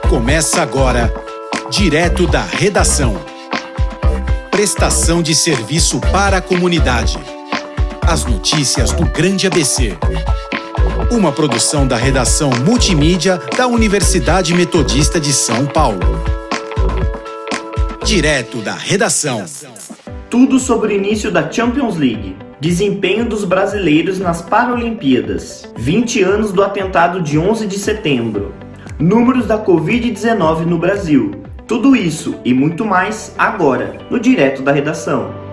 Começa agora, direto da redação. Prestação de serviço para a comunidade. As notícias do Grande ABC. Uma produção da redação multimídia da Universidade Metodista de São Paulo. Direto da redação. Tudo sobre o início da Champions League. Desempenho dos brasileiros nas Paralimpíadas. 20 anos do atentado de 11 de setembro. Números da Covid-19 no Brasil. Tudo isso e muito mais agora, no Direto da Redação.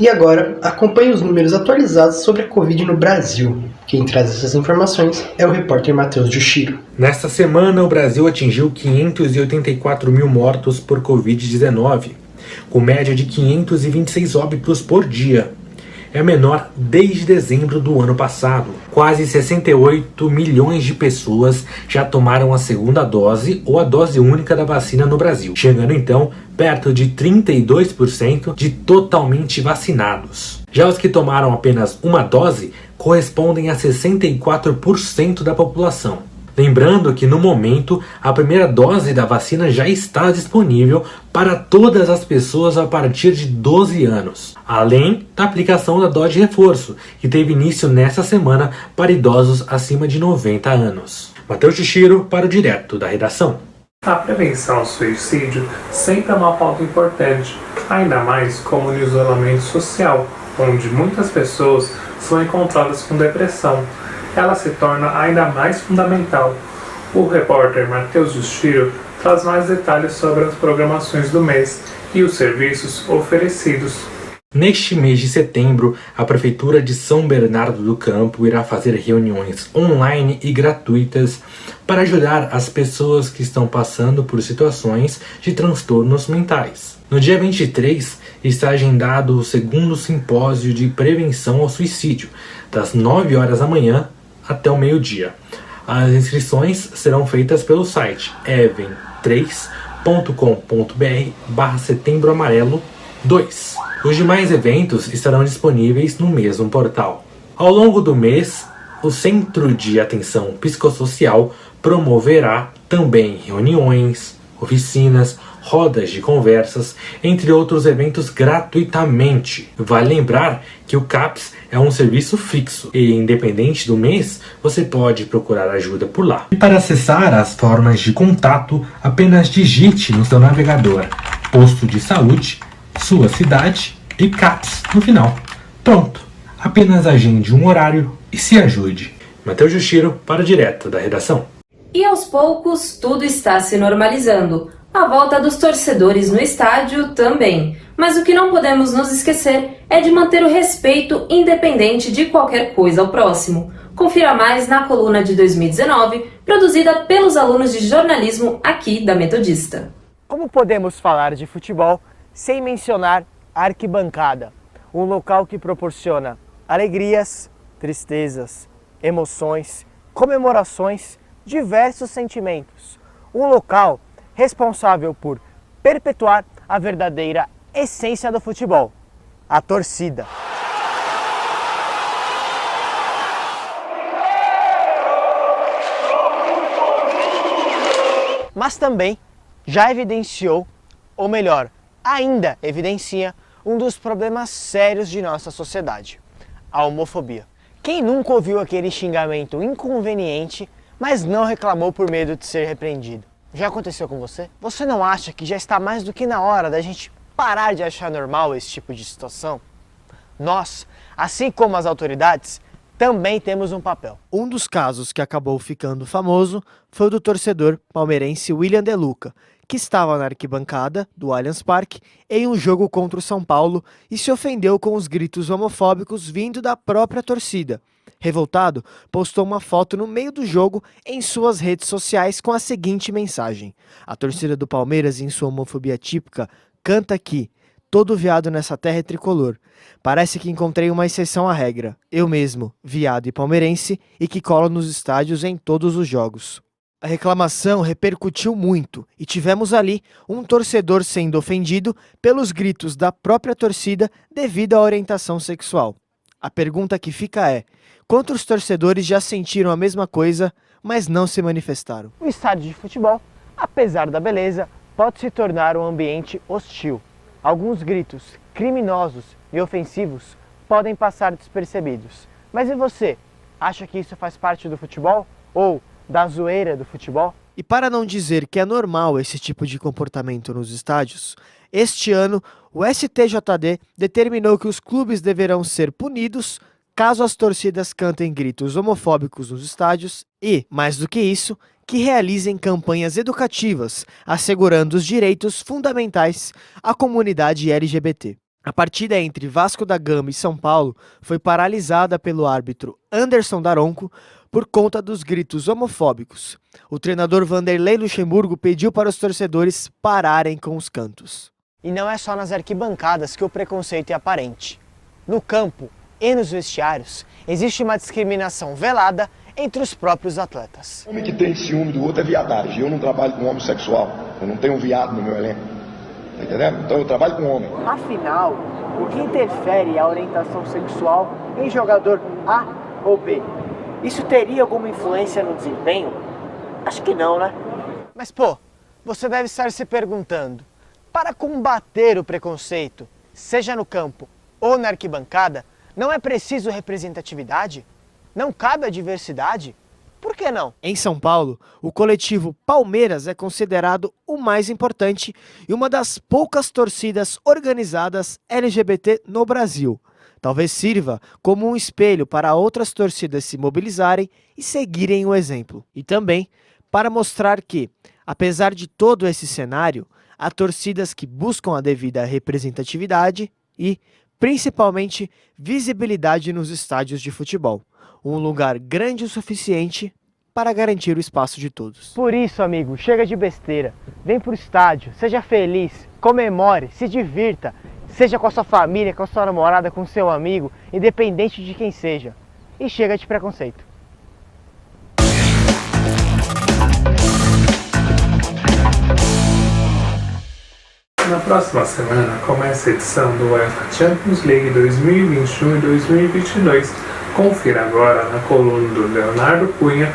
E agora, acompanhe os números atualizados sobre a Covid no Brasil. Quem traz essas informações é o repórter Matheus Jushiro. Nesta semana, o Brasil atingiu 584 mil mortos por Covid-19, com média de 526 óbitos por dia. É a menor desde dezembro do ano passado. Quase 68 milhões de pessoas já tomaram a segunda dose ou a dose única da vacina no Brasil, chegando então perto de 32% de totalmente vacinados. Já os que tomaram apenas uma dose correspondem a 64% da população. Lembrando que no momento a primeira dose da vacina já está disponível para todas as pessoas a partir de 12 anos, além da aplicação da dose de reforço, que teve início nesta semana para idosos acima de 90 anos. Matheus Jushiro para o Direto da Redação. A prevenção ao suicídio sempre é uma pauta importante, ainda mais como no isolamento social, onde muitas pessoas são encontradas com depressão. Ela se torna ainda mais fundamental. O repórter Matheus Jushiro traz mais detalhes sobre as programações do mês e os serviços oferecidos. Neste mês de setembro, a Prefeitura de São Bernardo do Campo irá fazer reuniões online e gratuitas para ajudar as pessoas que estão passando por situações de transtornos mentais. No dia 23, está agendado o segundo simpósio de prevenção ao suicídio, das 9 horas da manhã até o meio-dia. As inscrições serão feitas pelo site even3.com.br/setembro amarelo 2. Os demais eventos estarão disponíveis no mesmo portal. Ao longo do mês, o Centro de Atenção Psicossocial promoverá também reuniões, oficinas, rodas de conversas, entre outros eventos gratuitamente. Vale lembrar que o CAPS é um serviço fixo e, independente do mês, você pode procurar ajuda por lá. E para acessar as formas de contato, apenas digite no seu navegador Posto de Saúde, sua cidade e CAPS no final. Pronto! Apenas agende um horário e se ajude. Matheus Jushiro para o Direto da Redação. E aos poucos tudo está se normalizando. A volta dos torcedores no estádio também. Mas o que não podemos nos esquecer é de manter o respeito independente de qualquer coisa ao próximo. Confira mais na coluna de 2019, produzida pelos alunos de jornalismo aqui da Metodista. Como podemos falar de futebol sem mencionar a arquibancada? Um local que proporciona alegrias, tristezas, emoções, comemorações, diversos sentimentos. Um local responsável por perpetuar a verdadeira essência do futebol, a torcida. Mas também já evidenciou, ou melhor, ainda evidencia, um dos problemas sérios de nossa sociedade, a homofobia. Quem nunca ouviu aquele xingamento inconveniente, mas não reclamou por medo de ser repreendido? Já aconteceu com você? Você não acha que já está mais do que na hora da gente parar de achar normal esse tipo de situação? Nós, assim como as autoridades, também temos um papel. Um dos casos que acabou ficando famoso foi o do torcedor palmeirense William De Luca, que estava na arquibancada do Allianz Parque em um jogo contra o São Paulo e se ofendeu com os gritos homofóbicos vindo da própria torcida. Revoltado, postou uma foto no meio do jogo em suas redes sociais com a seguinte mensagem: a torcida do Palmeiras, em sua homofobia típica, canta aqui: todo viado nessa terra é tricolor. Parece que encontrei uma exceção à regra. Eu mesmo, viado e palmeirense, e que colo nos estádios em todos os jogos. A reclamação repercutiu muito e tivemos ali um torcedor sendo ofendido pelos gritos da própria torcida devido à orientação sexual. A pergunta que fica é: quantos torcedores já sentiram a mesma coisa, mas não se manifestaram? O estádio de futebol, apesar da beleza, pode se tornar um ambiente hostil. Alguns gritos criminosos e ofensivos podem passar despercebidos. Mas e você? Acha que isso faz parte do futebol? Ou da zoeira do futebol? E para não dizer que é normal esse tipo de comportamento nos estádios, este ano o STJD determinou que os clubes deverão ser punidos caso as torcidas cantem gritos homofóbicos nos estádios e, mais do que isso, que realizem campanhas educativas assegurando os direitos fundamentais à comunidade LGBT. A partida entre Vasco da Gama e São Paulo foi paralisada pelo árbitro Anderson Daronco por conta dos gritos homofóbicos. O treinador Vanderlei Luxemburgo pediu para os torcedores pararem com os cantos. E não é só nas arquibancadas que o preconceito é aparente. No campo e nos vestiários existe uma discriminação velada entre os próprios atletas. O homem que tem ciúme do outro é viadagem. Eu não trabalho com homossexual. Eu não tenho um viado no meu elenco. Tá entendendo? Então eu trabalho com homem. Afinal, o que interfere a orientação sexual em jogador A ou B? Isso teria alguma influência no desempenho? Acho que não, né? Mas pô, você deve estar se perguntando, para combater o preconceito, seja no campo ou na arquibancada, não é preciso representatividade? Não cabe a diversidade? Por que não? Em São Paulo, o coletivo Palmeiras é considerado o mais importante e uma das poucas torcidas organizadas LGBT no Brasil. Talvez sirva como um espelho para outras torcidas se mobilizarem e seguirem o exemplo. E também para mostrar que, apesar de todo esse cenário, há torcidas que buscam a devida representatividade e, principalmente, visibilidade nos estádios de futebol. Um lugar grande o suficiente para garantir o espaço de todos. Por isso, amigo, chega de besteira. Vem pro estádio, seja feliz, comemore, se divirta. Seja com a sua família, com a sua namorada, com o seu amigo, independente de quem seja. E chega de preconceito. Na próxima semana começa a edição do UEFA Champions League 2021 e 2022. Confira agora na coluna do Leonardo Cunha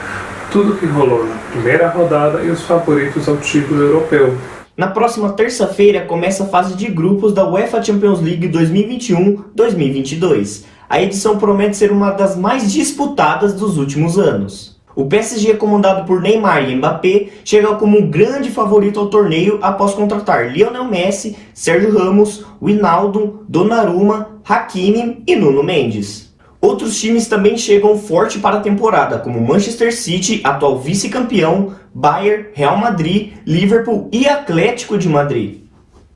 tudo o que rolou na primeira rodada e os favoritos ao título europeu. Na próxima terça-feira começa a fase de grupos da UEFA Champions League 2021-2022. A edição promete ser uma das mais disputadas dos últimos anos. O PSG, comandado por Neymar e Mbappé, chega como um grande favorito ao torneio após contratar Lionel Messi, Sérgio Ramos, Wijnaldum, Donnarumma, Hakimi e Nuno Mendes. Outros times também chegam forte para a temporada, como Manchester City, atual vice-campeão, Bayern, Real Madrid, Liverpool e Atlético de Madrid.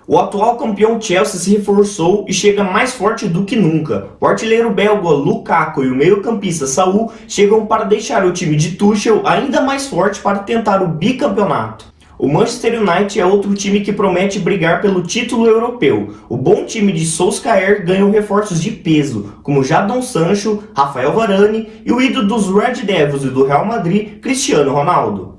O atual campeão Chelsea se reforçou e chega mais forte do que nunca. O artilheiro belga Lukaku e o meio-campista Saúl chegam para deixar o time de Tuchel ainda mais forte para tentar o bicampeonato. O Manchester United é outro time que promete brigar pelo título europeu. O bom time de Solskjaer ganhou reforços de peso, como Jadon Sancho, Rafael Varane e o ídolo dos Red Devils e do Real Madrid, Cristiano Ronaldo.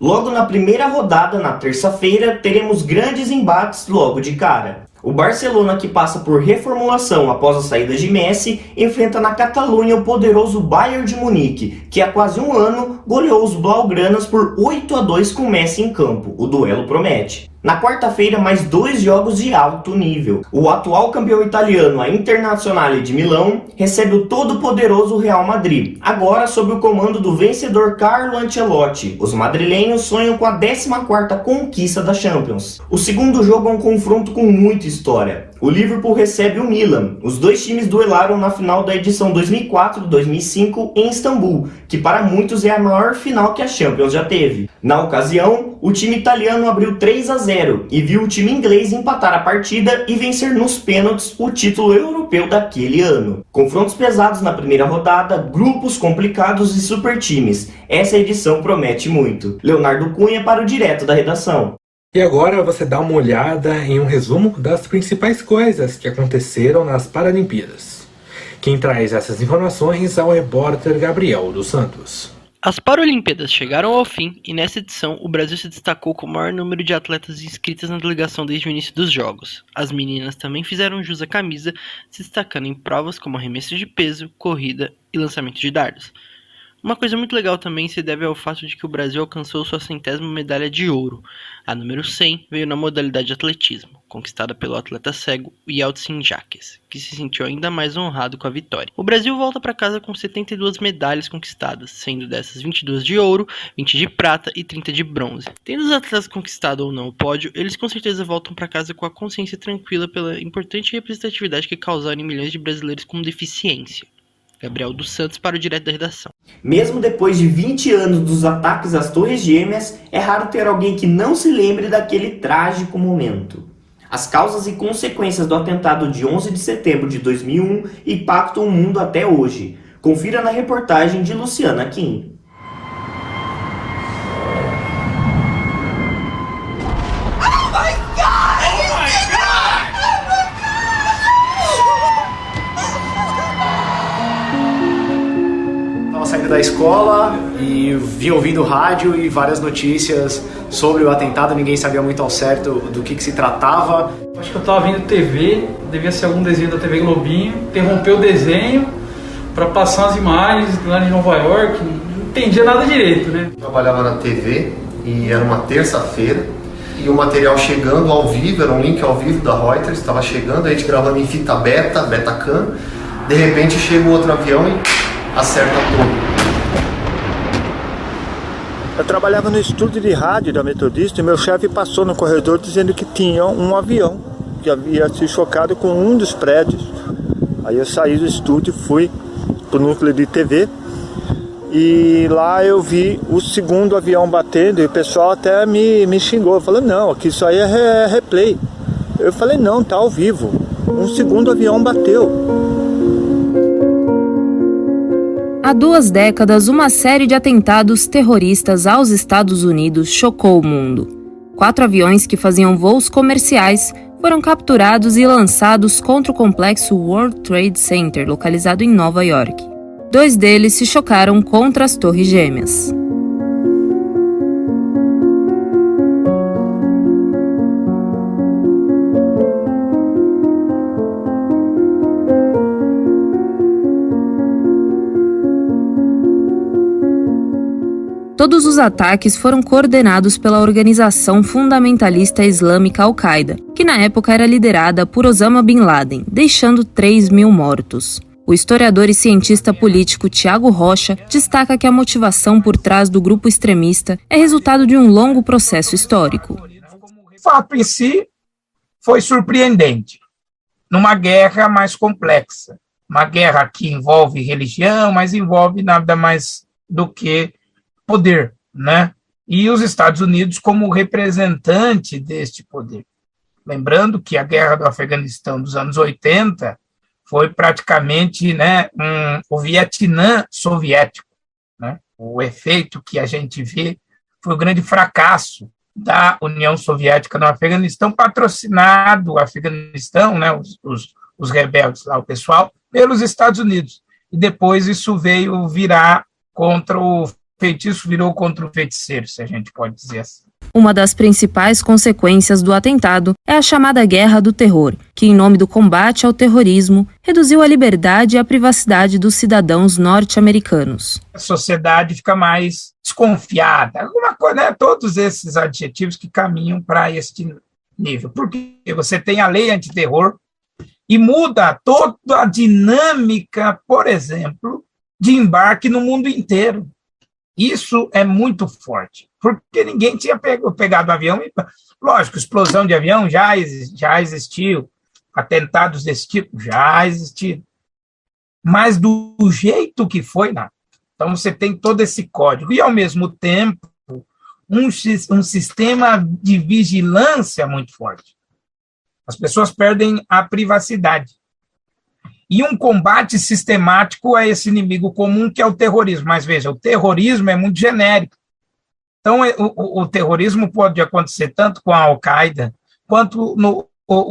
Logo na primeira rodada, na terça-feira, teremos grandes embates logo de cara. O Barcelona, que passa por reformulação após a saída de Messi, enfrenta na Catalunha o poderoso Bayern de Munique, que há quase um ano goleou os blaugranas por 8-2 com Messi em campo. O duelo promete. Na quarta-feira, mais 2 jogos de alto nível. O atual campeão italiano, a Internazionale de Milão, recebe o todo-poderoso Real Madrid, agora sob o comando do vencedor Carlo Ancelotti. Os madrilenhos sonham com a 14ª conquista da Champions. O segundo jogo é um confronto com muita história. O Liverpool recebe o Milan. Os dois times duelaram na final da edição 2004-2005 em Istambul, que para muitos é a maior final que a Champions já teve. Na ocasião, o time italiano abriu 3-0 e viu o time inglês empatar a partida e vencer nos pênaltis o título europeu daquele ano. Confrontos pesados na primeira rodada, grupos complicados e super times. Essa edição promete muito. Leonardo Cunha para o Direto da Redação. E agora você dá uma olhada em um resumo das principais coisas que aconteceram nas Paralimpíadas. Quem traz essas informações é o repórter Gabriel dos Santos. As Paralimpíadas chegaram ao fim e nessa edição o Brasil se destacou com o maior número de atletas inscritas na delegação desde o início dos Jogos. As meninas também fizeram jus à camisa, se destacando em provas como arremesso de peso, corrida e lançamento de dardos. Uma coisa muito legal também se deve ao fato de que o Brasil alcançou sua 100ª medalha de ouro. A número 100 veio na modalidade de atletismo, conquistada pelo atleta cego Yeltsin Jaques, que se sentiu ainda mais honrado com a vitória. O Brasil volta para casa com 72 medalhas conquistadas, sendo dessas 22 de ouro, 20 de prata e 30 de bronze. Tendo os atletas conquistado ou não o pódio, eles com certeza voltam para casa com a consciência tranquila pela importante representatividade que causaram em milhões de brasileiros com deficiência. Gabriel dos Santos para o Direto da Redação. Mesmo depois de 20 anos dos ataques às Torres Gêmeas, é raro ter alguém que não se lembre daquele trágico momento. As causas e consequências do atentado de 11 de setembro de 2001 impactam o mundo até hoje. Confira na reportagem de Luciana Kim. Saindo da escola e vim ouvindo rádio e várias notícias sobre o atentado, ninguém sabia muito ao certo do que se tratava. Acho que eu estava vendo TV, devia ser algum desenho da TV Globinho, interrompeu o desenho para passar as imagens lá em Nova York, não entendia nada direito, né? Eu trabalhava na TV e era uma terça-feira e o material chegando ao vivo, era um link ao vivo da Reuters, estava chegando, a gente gravando em fita Betacam, de repente chega um outro avião e acerta tudo. Eu trabalhava no estúdio de rádio da Metodista e meu chefe passou no corredor dizendo que tinha um avião que havia se chocado com um dos prédios. Aí eu saí do estúdio, fui pro núcleo de TV e lá eu vi o segundo avião batendo e o pessoal até me xingou, falou, não, aqui isso aí é replay. Eu falei, não, tá ao vivo, um segundo avião bateu. Há 2 décadas, uma série de atentados terroristas aos Estados Unidos chocou o mundo. 4 aviões que faziam voos comerciais foram capturados e lançados contra o complexo World Trade Center, localizado em Nova York. 2 deles se chocaram contra as Torres Gêmeas. Todos os ataques foram coordenados pela organização fundamentalista islâmica Al-Qaeda, que na época era liderada por Osama Bin Laden, deixando 3.000 mortos. O historiador e cientista político Tiago Rocha destaca que a motivação por trás do grupo extremista é resultado de um longo processo histórico. O fato em si foi surpreendente, numa guerra mais complexa, uma guerra que envolve religião, mas envolve nada mais do que poder, né? E os Estados Unidos como representante deste poder. Lembrando que a guerra do Afeganistão dos anos 80 foi praticamente, né, o Vietnã soviético, né? O efeito que a gente vê foi o grande fracasso da União Soviética no Afeganistão, patrocinado o Afeganistão, né, os rebeldes lá, o pessoal, pelos Estados Unidos. E depois isso veio virar contra o feitiço, virou contra o feiticeiro, se a gente pode dizer assim. Uma das principais consequências do atentado é a chamada Guerra do Terror, que, em nome do combate ao terrorismo, reduziu a liberdade e a privacidade dos cidadãos norte-americanos. A sociedade fica mais desconfiada, alguma coisa, né? Todos esses adjetivos que caminham para este nível. Porque você tem a lei antiterror e muda toda a dinâmica, por exemplo, de embarque no mundo inteiro. Isso é muito forte, porque ninguém tinha pegado o avião. Lógico, explosão de avião já existiu, atentados desse tipo já existiram, mas do jeito que foi, não. Então você tem todo esse código e, ao mesmo tempo, um sistema de vigilância muito forte. As pessoas perdem a privacidade. E um combate sistemático a esse inimigo comum que é o terrorismo. Mas veja, o terrorismo é muito genérico. Então, o terrorismo pode acontecer tanto com a Al-Qaeda, quanto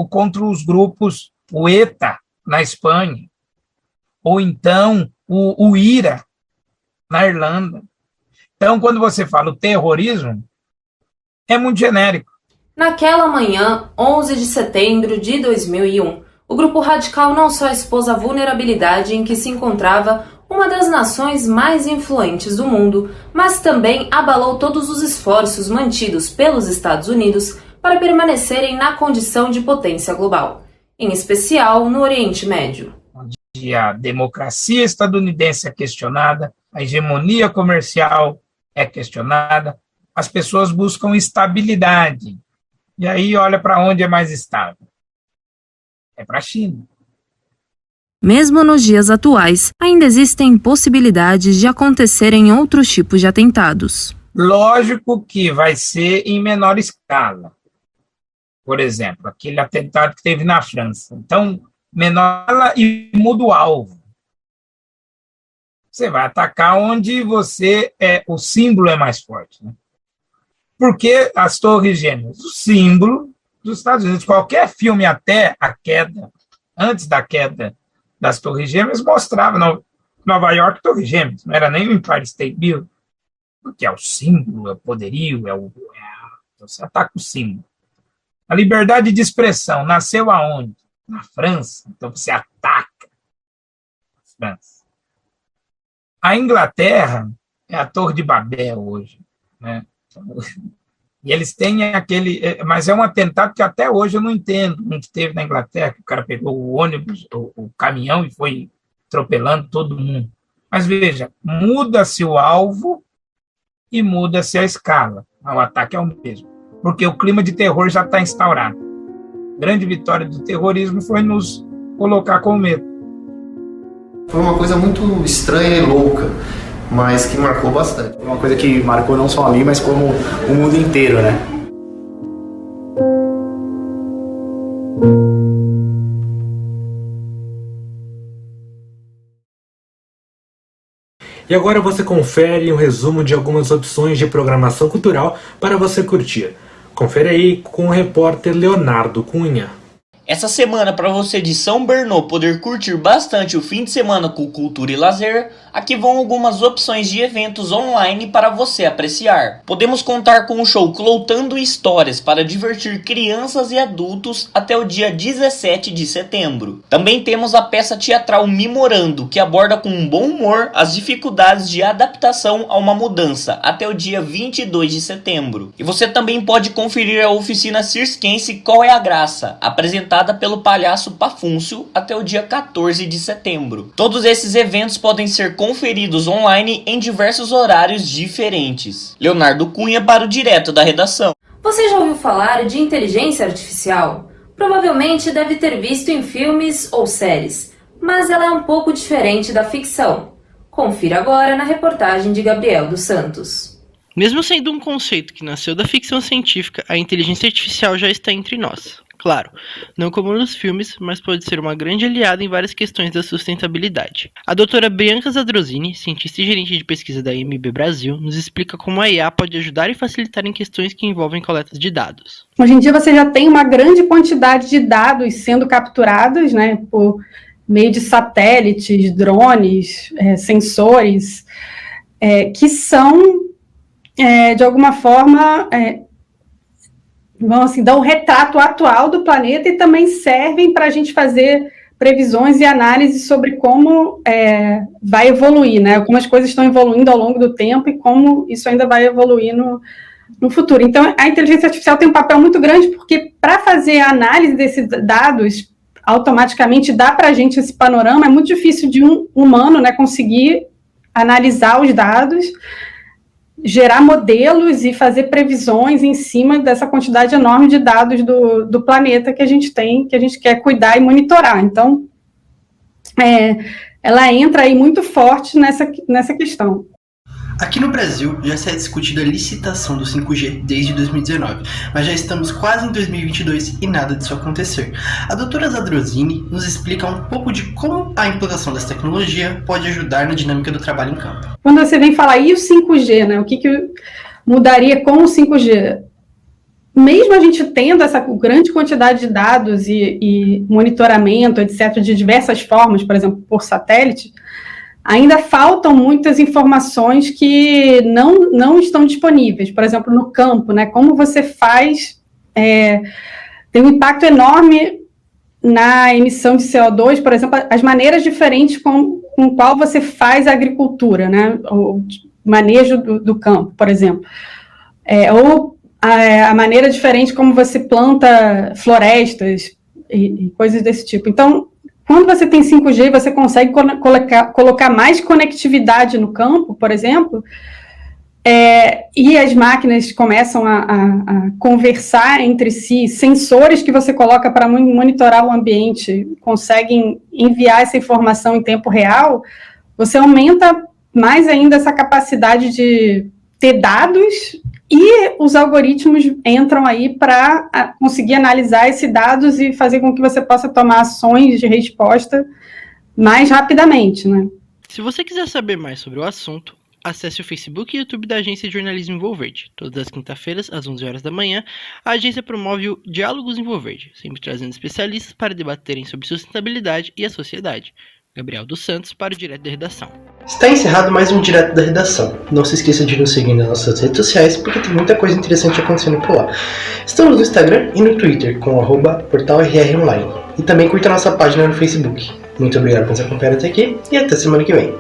contra os grupos, o ETA, na Espanha, ou então o IRA, na Irlanda. Então, quando você fala o terrorismo, é muito genérico. Naquela manhã, 11 de setembro de 2001, o grupo radical não só expôs a vulnerabilidade em que se encontrava uma das nações mais influentes do mundo, mas também abalou todos os esforços mantidos pelos Estados Unidos para permanecerem na condição de potência global, em especial no Oriente Médio. Onde a democracia estadunidense é questionada, a hegemonia comercial é questionada, as pessoas buscam estabilidade. E aí olha para onde é mais estável. É para a China. Mesmo nos dias atuais, ainda existem possibilidades de acontecerem outros tipos de atentados. Lógico que vai ser em menor escala. Por exemplo, aquele atentado que teve na França. Então, menor e muda o alvo. Você vai atacar onde o símbolo é mais forte, né? Porque as Torres Gêmeas, o símbolo dos Estados Unidos, qualquer filme até a queda, antes da queda das Torres Gêmeas, mostrava Nova York Torres Gêmeas, não era nem o Empire State Building, porque é o símbolo, é o poderio, você ataca o símbolo. A liberdade de expressão nasceu aonde? Na França, então você ataca a França. A Inglaterra é a Torre de Babel hoje, né? E eles têm mas é um atentado que até hoje eu não entendo. A gente teve na Inglaterra, que o cara pegou o ônibus, o caminhão e foi atropelando todo mundo. Mas veja, muda-se o alvo e muda-se a escala. O ataque é o mesmo, porque o clima de terror já está instaurado. A grande vitória do terrorismo foi nos colocar com medo. Foi uma coisa muito estranha e louca, mas que marcou bastante. Uma coisa que marcou não só a mim, mas como o mundo inteiro, né? E agora você confere um resumo de algumas opções de programação cultural para você curtir. Confere aí com o repórter Leonardo Cunha. Essa semana, para você de São Bernardo poder curtir bastante o fim de semana com cultura e lazer, aqui vão algumas opções de eventos online para você apreciar. Podemos contar com o show Cloutando Histórias para divertir crianças e adultos até o dia 17 de setembro. Também temos a peça teatral Mimorando, que aborda com um bom humor as dificuldades de adaptação a uma mudança até o dia 22 de setembro. E você também pode conferir a oficina circense Qual é a Graça, apresentada pelo palhaço Pafúncio até o dia 14 de setembro. Todos esses eventos podem ser conferidos online em diversos horários diferentes. Leonardo Cunha para o Direto da Redação. Você já ouviu falar de inteligência artificial? Provavelmente deve ter visto em filmes ou séries, mas ela é um pouco diferente da ficção. Confira agora na reportagem de Gabriel dos Santos. Mesmo sendo um conceito que nasceu da ficção científica, a inteligência artificial já está entre nós. Claro, não como nos filmes, mas pode ser uma grande aliada em várias questões da sustentabilidade. A doutora Bianca Zadrosini, cientista e gerente de pesquisa da IMB Brasil, nos explica como a IA pode ajudar e facilitar em questões que envolvem coletas de dados. Hoje em dia você já tem uma grande quantidade de dados sendo capturados, né, por meio de satélites, drones, sensores, que são, de alguma forma, vão assim, dar um retrato atual do planeta e também servem para a gente fazer previsões e análises sobre como vai evoluir, né? Como as coisas estão evoluindo ao longo do tempo e como isso ainda vai evoluir no futuro. Então, a inteligência artificial tem um papel muito grande, porque para fazer a análise desses dados, automaticamente dá para a gente esse panorama, é muito difícil de um humano, né, conseguir analisar os dados, gerar modelos e fazer previsões em cima dessa quantidade enorme de dados do planeta que a gente tem, que a gente quer cuidar e monitorar. Então, ela entra aí muito forte nessa questão. Aqui no Brasil, já se é discutida a licitação do 5G desde 2019, mas já estamos quase em 2022 e nada disso acontecer. A doutora Zadrosini nos explica um pouco de como a implantação dessa tecnologia pode ajudar na dinâmica do trabalho em campo. Quando você vem falar, e o 5G, né? O que mudaria com o 5G? Mesmo a gente tendo essa grande quantidade de dados e monitoramento, etc., de diversas formas, por exemplo, por satélite, ainda faltam muitas informações que não estão disponíveis. Por exemplo, no campo, né? Como você faz... tem um impacto enorme na emissão de CO2, por exemplo, as maneiras diferentes com qual você faz a agricultura, né? O manejo do campo, por exemplo. Ou a maneira diferente como você planta florestas e coisas desse tipo. Então, quando você tem 5G, você consegue colocar mais conectividade no campo, por exemplo, e as máquinas começam a conversar entre si, sensores que você coloca para monitorar o ambiente conseguem enviar essa informação em tempo real, você aumenta mais ainda essa capacidade de ter dados e os algoritmos entram aí para conseguir analisar esses dados e fazer com que você possa tomar ações de resposta mais rapidamente, né? Se você quiser saber mais sobre o assunto, acesse o Facebook e YouTube da Agência de Jornalismo Envolverde. Todas as quinta-feiras, às 11 horas da manhã, a agência promove o Diálogos Envolverde, sempre trazendo especialistas para debaterem sobre sustentabilidade e a sociedade. Gabriel dos Santos para o Direto da Redação. Está encerrado mais um Direto da Redação. Não se esqueça de nos seguir nas nossas redes sociais, porque tem muita coisa interessante acontecendo por lá. Estamos no Instagram e no Twitter, com @portalrronline. E também curta a nossa página no Facebook. Muito obrigado por nos acompanhar até aqui e até semana que vem.